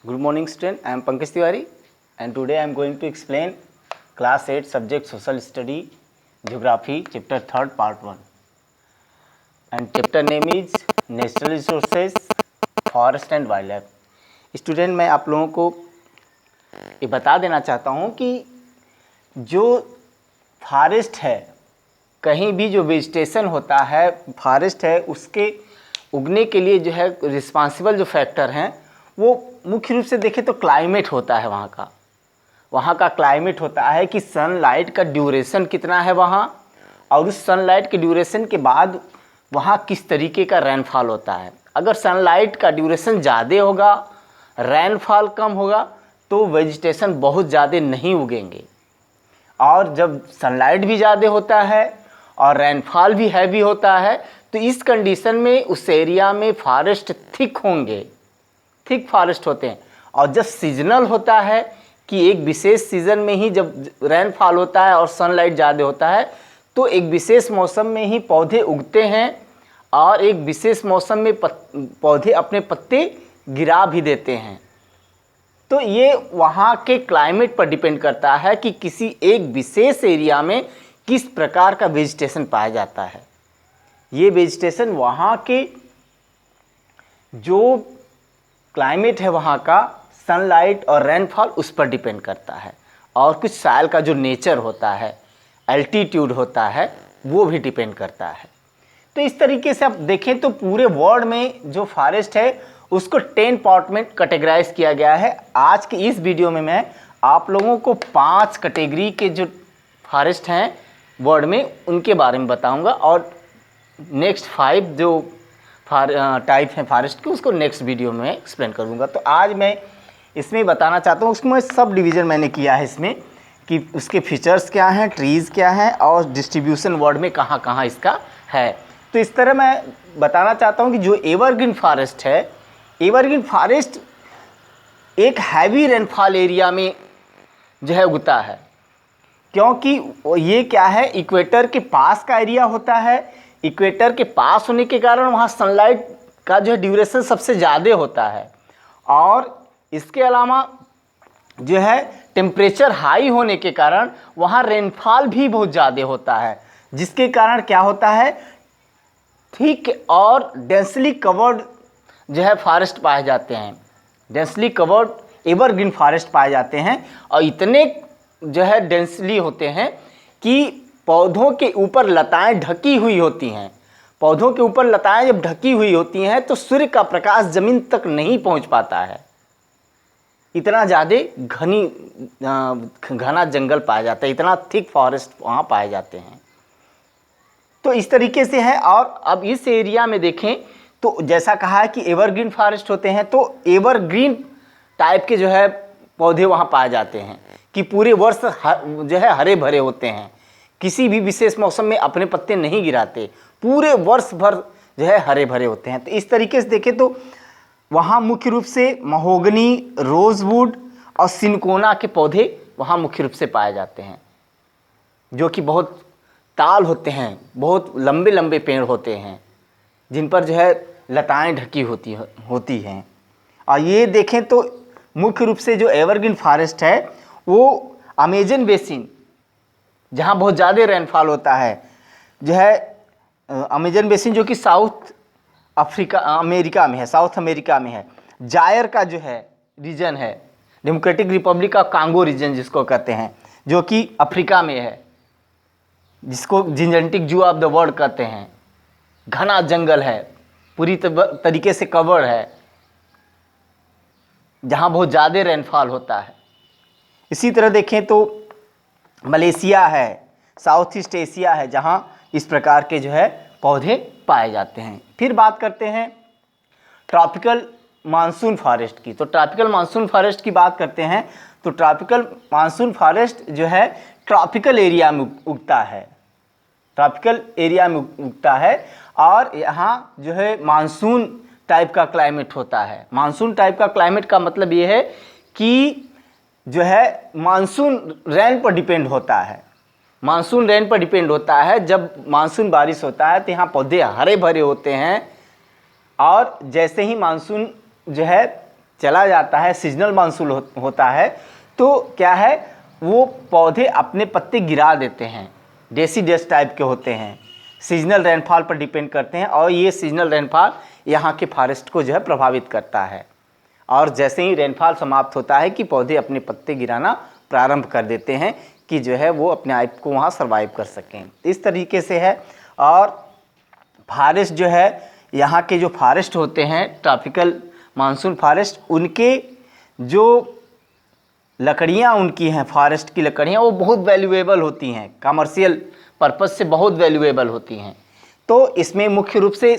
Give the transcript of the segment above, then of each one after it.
Good morning student, I am Pankaj Tiwari and today I am going to explain class 8 subject social study geography chapter 3rd part 1 and chapter name is natural resources forest and wildlife. Student मैं आप लोगों को ये बता देना चाहता हूँ कि जो फॉरेस्ट है, कहीं भी जो वेजिटेशन होता है फॉरेस्ट है, उसके उगने के लिए जो है रिस्पॉन्सिबल जो फैक्टर हैं वो मुख्य रूप से देखें तो क्लाइमेट होता है। वहाँ का क्लाइमेट होता है कि सनलाइट का ड्यूरेशन कितना है वहाँ, और उस सनलाइट के ड्यूरेशन के बाद वहाँ किस तरीके का रेनफॉल होता है। अगर सनलाइट का ड्यूरेशन ज़्यादा होगा, रेनफॉल कम होगा तो वेजिटेशन बहुत ज़्यादा नहीं उगेंगे, और जब सनलाइट भी ज़्यादा होता है और रेनफॉल भी हैवी होता है तो इस कंडीशन में उस एरिया में फॉरेस्ट थिक होंगे, थिक फॉरेस्ट होते हैं। और जब सीजनल होता है कि एक विशेष सीज़न में ही जब रेनफॉल होता है और सनलाइट ज़्यादा होता है तो एक विशेष मौसम में ही पौधे उगते हैं और एक विशेष मौसम में पौधे अपने पत्ते गिरा भी देते हैं। तो ये वहाँ के क्लाइमेट पर डिपेंड करता है कि किसी एक विशेष एरिया में किस प्रकार का वेजिटेशन पाया जाता है। ये वेजिटेशन वहाँ के जो क्लाइमेट है वहाँ का, सनलाइट और रेनफॉल उस पर डिपेंड करता है, और कुछ साल का जो नेचर होता है, एल्टीट्यूड होता है, वो भी डिपेंड करता है। तो इस तरीके से आप देखें तो पूरे वर्ल्ड में जो फॉरेस्ट है उसको 10 पार्ट में कैटेगराइज किया गया है। आज की इस वीडियो में मैं आप लोगों को 5 कैटेगरी के जो फॉरेस्ट हैं वर्ल्ड में उनके बारे में बताऊंगा, और नेक्स्ट 5 जो टाइप हैं फॉरेस्ट के उसको नेक्स्ट वीडियो में एक्सप्लेन करूंगा। तो आज मैं इसमें बताना चाहता हूँ, उसमें सब डिवीज़न मैंने किया है इसमें कि उसके फीचर्स क्या हैं, ट्रीज़ क्या हैं और डिस्ट्रीब्यूशन वर्ल्ड में कहाँ कहाँ इसका है। तो इस तरह मैं बताना चाहता हूँ कि जो एवरग्रीन फॉरेस्ट है, एवरग्रीन फॉरेस्ट एक हैवी रेनफॉल एरिया में जो है उगता है, क्योंकि ये क्या है, इक्वेटर के पास का एरिया होता है। इक्वेटर के पास होने के कारण वहाँ सनलाइट का जो है ड्यूरेशन सबसे ज़्यादा होता है, और इसके अलावा जो है टेम्परेचर हाई होने के कारण वहाँ रेनफॉल भी बहुत ज़्यादा होता है, जिसके कारण क्या होता है, थिक और डेंसली कवर्ड जो है फॉरेस्ट पाए जाते हैं, डेंसली कवर्ड एवरग्रीन फॉरेस्ट पाए जाते हैं। और इतने जो है डेंसली होते हैं कि पौधों के ऊपर लताएं ढकी हुई होती हैं। पौधों के ऊपर लताएं जब ढकी हुई होती हैं तो सूर्य का प्रकाश ज़मीन तक नहीं पहुंच पाता है, इतना ज़्यादा घना जंगल पाया जाता है, इतना थिक फॉरेस्ट वहाँ पाए जाते हैं। तो इस तरीके से है। और अब इस एरिया में देखें तो जैसा कहा है कि एवरग्रीन फॉरेस्ट होते हैं, तो एवरग्रीन टाइप के जो है पौधे वहाँ पाए जाते हैं कि पूरे वर्ष जो है हरे भरे होते हैं, किसी भी विशेष मौसम में अपने पत्ते नहीं गिराते, पूरे वर्ष भर जो है हरे भरे होते हैं। तो इस तरीके से देखें तो वहाँ मुख्य रूप से महोगनी, रोजवुड और सिनकोना के पौधे वहाँ मुख्य रूप से पाए जाते हैं, जो कि बहुत ताल होते हैं, बहुत लंबे लंबे पेड़ होते हैं जिन पर जो है लताएं ढकी होती हैं। और ये देखें तो मुख्य रूप से जो एवरग्रीन फॉरेस्ट है वो अमेजन बेसिन, जहाँ बहुत ज़्यादा रेनफॉल होता है, जो है अमेजन बेसिन जो कि साउथ अमेरिका में है, साउथ अमेरिका में है। जायर का जो है रीजन है, Democratic Republic of Congo region जिसको कहते हैं, जो कि अफ्रीका में है, जिसको जिंजेंटिक जू ऑफ द वर्ल्ड कहते हैं। घना जंगल है, पूरी तरीके से कवर्ड है, जहाँ बहुत ज़्यादा रेनफॉल होता है। इसी तरह देखें तो मलेशिया है, साउथ ईस्ट एशिया है, जहाँ इस प्रकार के जो है पौधे पाए जाते हैं। फिर बात करते हैं ट्रॉपिकल मानसून फॉरेस्ट की। तो ट्रॉपिकल मानसून फॉरेस्ट की बात करते हैं तो ट्रॉपिकल मानसून फॉरेस्ट जो है ट्रॉपिकल एरिया में उगता है, ट्रॉपिकल एरिया में उगता है, और यहाँ जो है मानसून टाइप का क्लाइमेट होता है। मानसून टाइप का क्लाइमेट का मतलब ये है कि जो है मानसून रेन पर डिपेंड होता है, मानसून रेन पर डिपेंड होता है। जब मानसून बारिश होता है तो यहाँ पौधे हरे भरे होते हैं, और जैसे ही मानसून जो है चला जाता है, सीजनल मानसून होता है, तो क्या है वो पौधे अपने पत्ते गिरा देते हैं, डेसीडस टाइप के होते हैं, सीजनल रेनफॉल पर डिपेंड करते हैं और ये सीजनल रेनफॉल यहाँ के फॉरेस्ट को जो है प्रभावित करता है। और जैसे ही रेनफॉल समाप्त होता है कि पौधे अपने पत्ते गिराना प्रारंभ कर देते हैं कि जो है वो अपने आप को वहाँ सर्वाइव कर सकें। इस तरीके से है। और फॉरेस्ट जो है यहाँ के जो फॉरेस्ट होते हैं ट्रॉपिकल मानसून फॉरेस्ट, उनके जो लकड़ियाँ उनकी हैं, फॉरेस्ट की लकड़ियाँ वो बहुत वैल्यूएबल होती हैं, कमर्शियल पर्पज़ से बहुत वैल्यूएबल होती हैं। तो इसमें मुख्य रूप से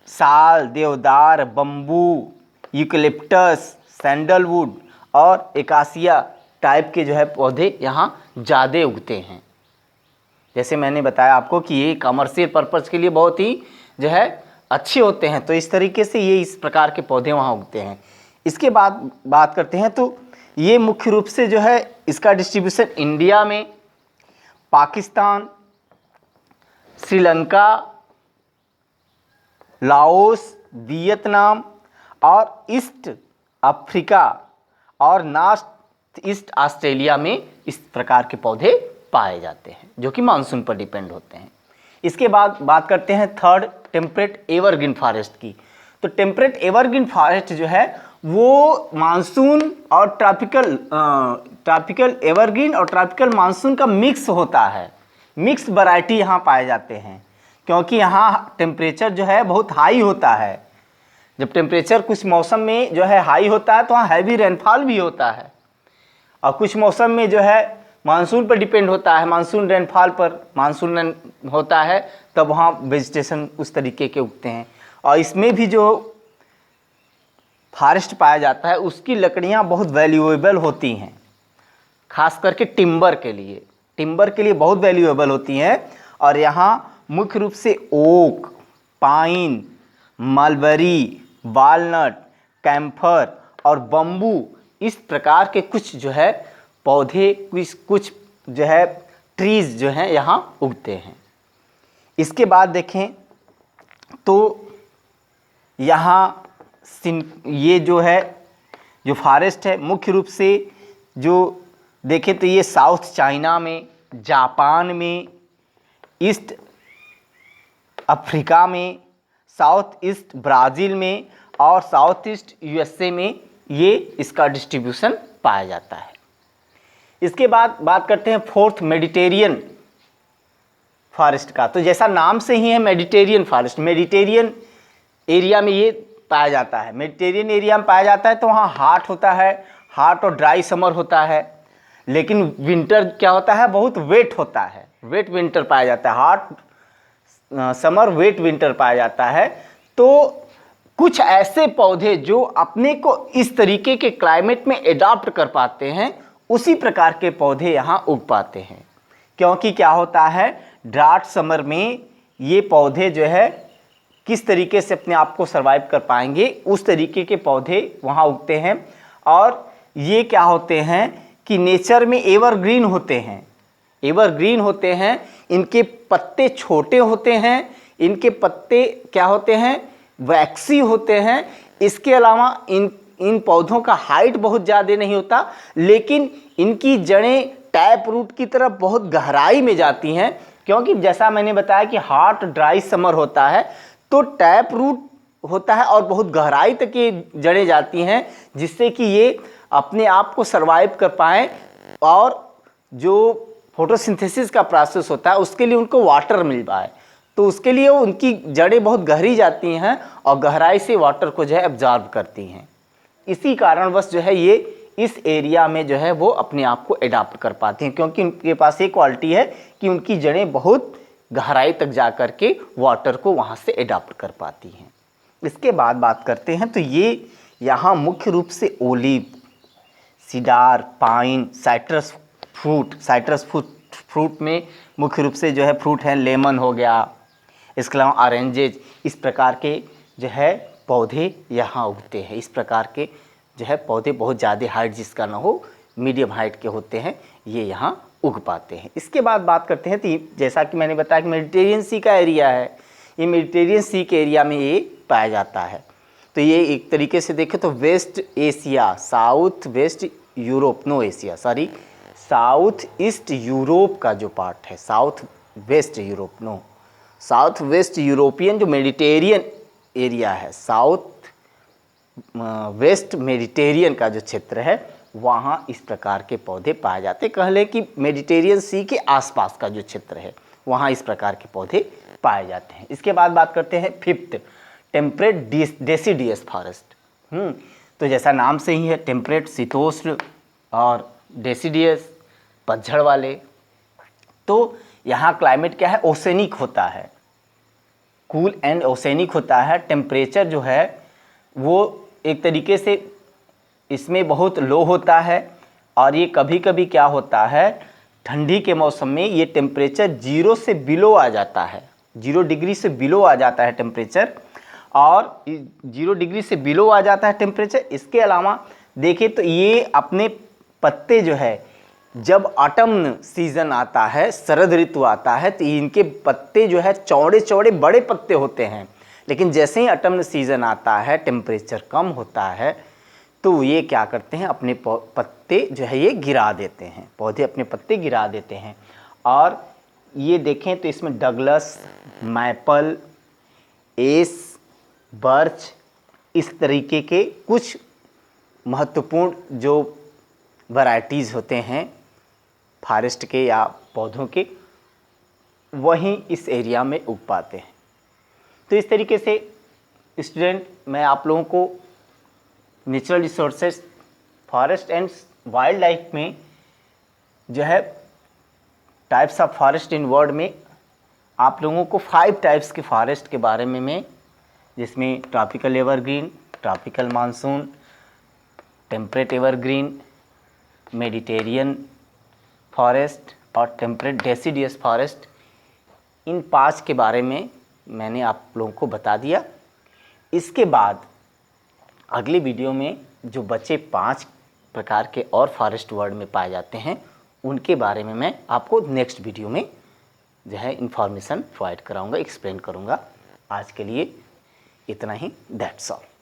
साल, देवदार, बम्बू, यूकलिप्टस, सैंडलवुड और एकासिया टाइप के जो है पौधे यहाँ ज़्यादा उगते हैं। जैसे मैंने बताया आपको कि ये कमर्शियल पर्पज़ के लिए बहुत ही जो है अच्छे होते हैं, तो इस तरीके से ये इस प्रकार के पौधे वहाँ उगते हैं। इसके बाद बात करते हैं तो ये मुख्य रूप से जो है इसका डिस्ट्रीब्यूशन इंडिया में, पाकिस्तान, श्रीलंका, लाओस, वियतनाम और ईस्ट अफ्रीका और नॉर्थ ईस्ट ऑस्ट्रेलिया में इस प्रकार के पौधे पाए जाते हैं जो कि मानसून पर डिपेंड होते हैं। इसके बाद बात करते हैं थर्ड, टेम्परेट एवरग्रीन फॉरेस्ट की। तो टेम्परेट एवरग्रीन फॉरेस्ट जो है वो मानसून और ट्रॉपिकल एवरग्रीन और ट्रॉपिकल मानसून का मिक्स होता है, मिक्स वैरायटी यहाँ पाए जाते हैं, क्योंकि यहाँ टेम्परेचर जो है बहुत हाई होता है। जब टेम्परेचर कुछ मौसम में जो है हाई होता है तो वहाँ हैवी रेनफॉल भी होता है, और कुछ मौसम में जो है मानसून पर डिपेंड होता है, मानसून रेनफॉल पर मानसून होता है तब वहाँ वेजिटेशन उस तरीके के उगते हैं। और इसमें भी जो फॉरेस्ट पाया जाता है उसकी लकड़ियाँ बहुत वैल्यूएबल होती हैं, खास करके टिम्बर के लिए बहुत वैल्यूएबल होती हैं। और यहाँ मुख्य रूप से oak, pine, mulberry, walnut, camphor और बम्बू, इस प्रकार के कुछ जो है पौधे, कुछ जो है ट्रीज़ जो हैं यहाँ उगते हैं। इसके बाद देखें तो यहाँ ये जो है जो फॉरेस्ट है मुख्य रूप से जो देखें तो ये साउथ चाइना में, जापान में, ईस्ट अफ्रीका में, साउथ ईस्ट ब्राज़ील में और साउथ ईस्ट यूएसए में ये इसका डिस्ट्रीब्यूशन पाया जाता है। इसके बाद बात करते हैं फोर्थ, मेडिटेरियन फॉरेस्ट का। तो जैसा नाम से ही है मेडिटेरियन फॉरेस्ट, मेडिटेरियन एरिया में ये पाया जाता है। मेडिटेरियन एरिया में पाया जाता है तो वहाँ हॉट होता है, हॉट और ड्राई समर होता है, लेकिन विंटर क्या होता है, बहुत वेट होता है, वेट विंटर पाया जाता है, हॉट समर वेट विंटर पाया जाता है। तो कुछ ऐसे पौधे जो अपने को इस तरीके के क्लाइमेट में एडॉप्ट कर पाते हैं, उसी प्रकार के पौधे यहाँ उग पाते हैं। क्योंकि क्या होता है, ड्राट समर में ये पौधे जो है किस तरीके से अपने आप को सर्वाइव कर पाएंगे, उस तरीके के पौधे वहाँ उगते हैं। और ये क्या होते हैं कि नेचर में एवरग्रीन होते हैं, एवरग्रीन होते हैं, इनके पत्ते छोटे होते हैं, इनके पत्ते क्या होते हैं, वैक्सी होते हैं। इसके अलावा इन पौधों का हाइट बहुत ज़्यादा नहीं होता, लेकिन इनकी जड़ें टैप रूट की तरफ बहुत गहराई में जाती हैं, क्योंकि जैसा मैंने बताया कि हॉट ड्राई समर होता है तो टैप रूट होता है और बहुत गहराई तक ये जड़ें जाती हैं, जिससे कि ये अपने आप को सर्वाइव कर पाएँ और जो फोटोसिंथेसिस का प्रोसेस होता है उसके लिए उनको वाटर मिल पाए। तो उसके लिए उनकी जड़ें बहुत गहरी जाती हैं और गहराई से वाटर को जो है एब्जॉर्ब करती हैं। इसी कारणवश जो है ये इस एरिया में जो है वो अपने आप को एडाप्ट कर पाते हैं, क्योंकि उनके पास एक क्वालिटी है कि उनकी जड़ें बहुत गहराई तक जा कर के वाटर को वहाँ से एडाप्ट कर पाती हैं। इसके बाद बात करते हैं तो ये यहाँ मुख्य रूप से olive, cider, pine, citrus fruit में मुख्य रूप से जो है फ्रूट है, लेमन हो गया, इसके अलावा ऑरेंजेज, इस प्रकार के जो है पौधे यहाँ उगते हैं। इस प्रकार के जो है पौधे बहुत ज़्यादा हाइट जिसका ना हो, मीडियम हाइट के होते हैं, ये यहाँ उग पाते हैं। इसके बाद बात करते हैं तो जैसा कि मैंने बताया कि मेडिटेरियन सी का एरिया है, ये मेडिटेरियन सी के एरिया में ये पाया जाता है। तो ये एक तरीके से देखें तो west Asia, south west Europe, no Asia sorry, south east Europe का जो पार्ट है, south west Europe, no south west European जो मेडिटेरियन एरिया है, साउथ वेस्ट मेडिटेरियन का जो क्षेत्र है, वहाँ इस प्रकार के पौधे पाए जाते हैं। कह लें कि मेडिटेरियन सी के आसपास का जो क्षेत्र है वहाँ इस प्रकार के पौधे पाए जाते हैं। इसके बाद बात करते हैं फिफ्थ, टेम्परेट डेसिडियस फॉरेस्ट। तो जैसा नाम से ही है, टेम्परेट शीतोष्ण और डेसिडियस पतझड़ वाले। तो यहाँ क्लाइमेट क्या है, ओसेनिक होता है, कूल एंड ओसेनिक होता है। टेम्परेचर जो है वो एक तरीके से इसमें बहुत लो होता है, और ये कभी कभी क्या होता है, ठंडी के मौसम में ये टेम्परेचर 0 से बिलो आ जाता है, 0 डिग्री से बिलो आ जाता है टेम्परेचर, और 0 डिग्री से बिलो आ जाता है टेम्परेचर। इसके अलावा देखिए तो ये अपने पत्ते जो है, जब ऑटम सीज़न आता है, शरद ऋतु आता है, तो इनके पत्ते जो है चौड़े चौड़े बड़े पत्ते होते हैं। लेकिन जैसे ही ऑटम सीज़न आता है, टेम्परेचर कम होता है, तो ये क्या करते हैं, अपने पत्ते जो है ये गिरा देते हैं, पौधे अपने पत्ते गिरा देते हैं। और ये देखें तो इसमें डगलस, मैपल, एस, बर्च, इस तरीके के कुछ महत्वपूर्ण जो वैरायटीज़ होते हैं फॉरेस्ट के या पौधों के, वहीं इस एरिया में उग पाते हैं। तो इस तरीके से स्टूडेंट, मैं आप लोगों को natural resources, forest and wild life में जो है types of forest in world में आप लोगों को 5 टाइप्स के फॉरेस्ट के बारे में मैं, जिसमें tropical evergreen, tropical monsoon, temperate evergreen, Mediterranean forest और टेम्परेट डेसिडियस फॉरेस्ट, इन 5 के बारे में मैंने आप लोगों को बता दिया। इसके बाद अगली वीडियो में जो बचे 5 प्रकार के और फॉरेस्ट वर्ल्ड में पाए जाते हैं, उनके बारे में मैं आपको नेक्स्ट वीडियो में जो है इन्फॉर्मेशन प्रोवाइड कराऊंगा, एक्सप्लेन करूंगा। आज के लिए इतना ही, दैट्स ऑल।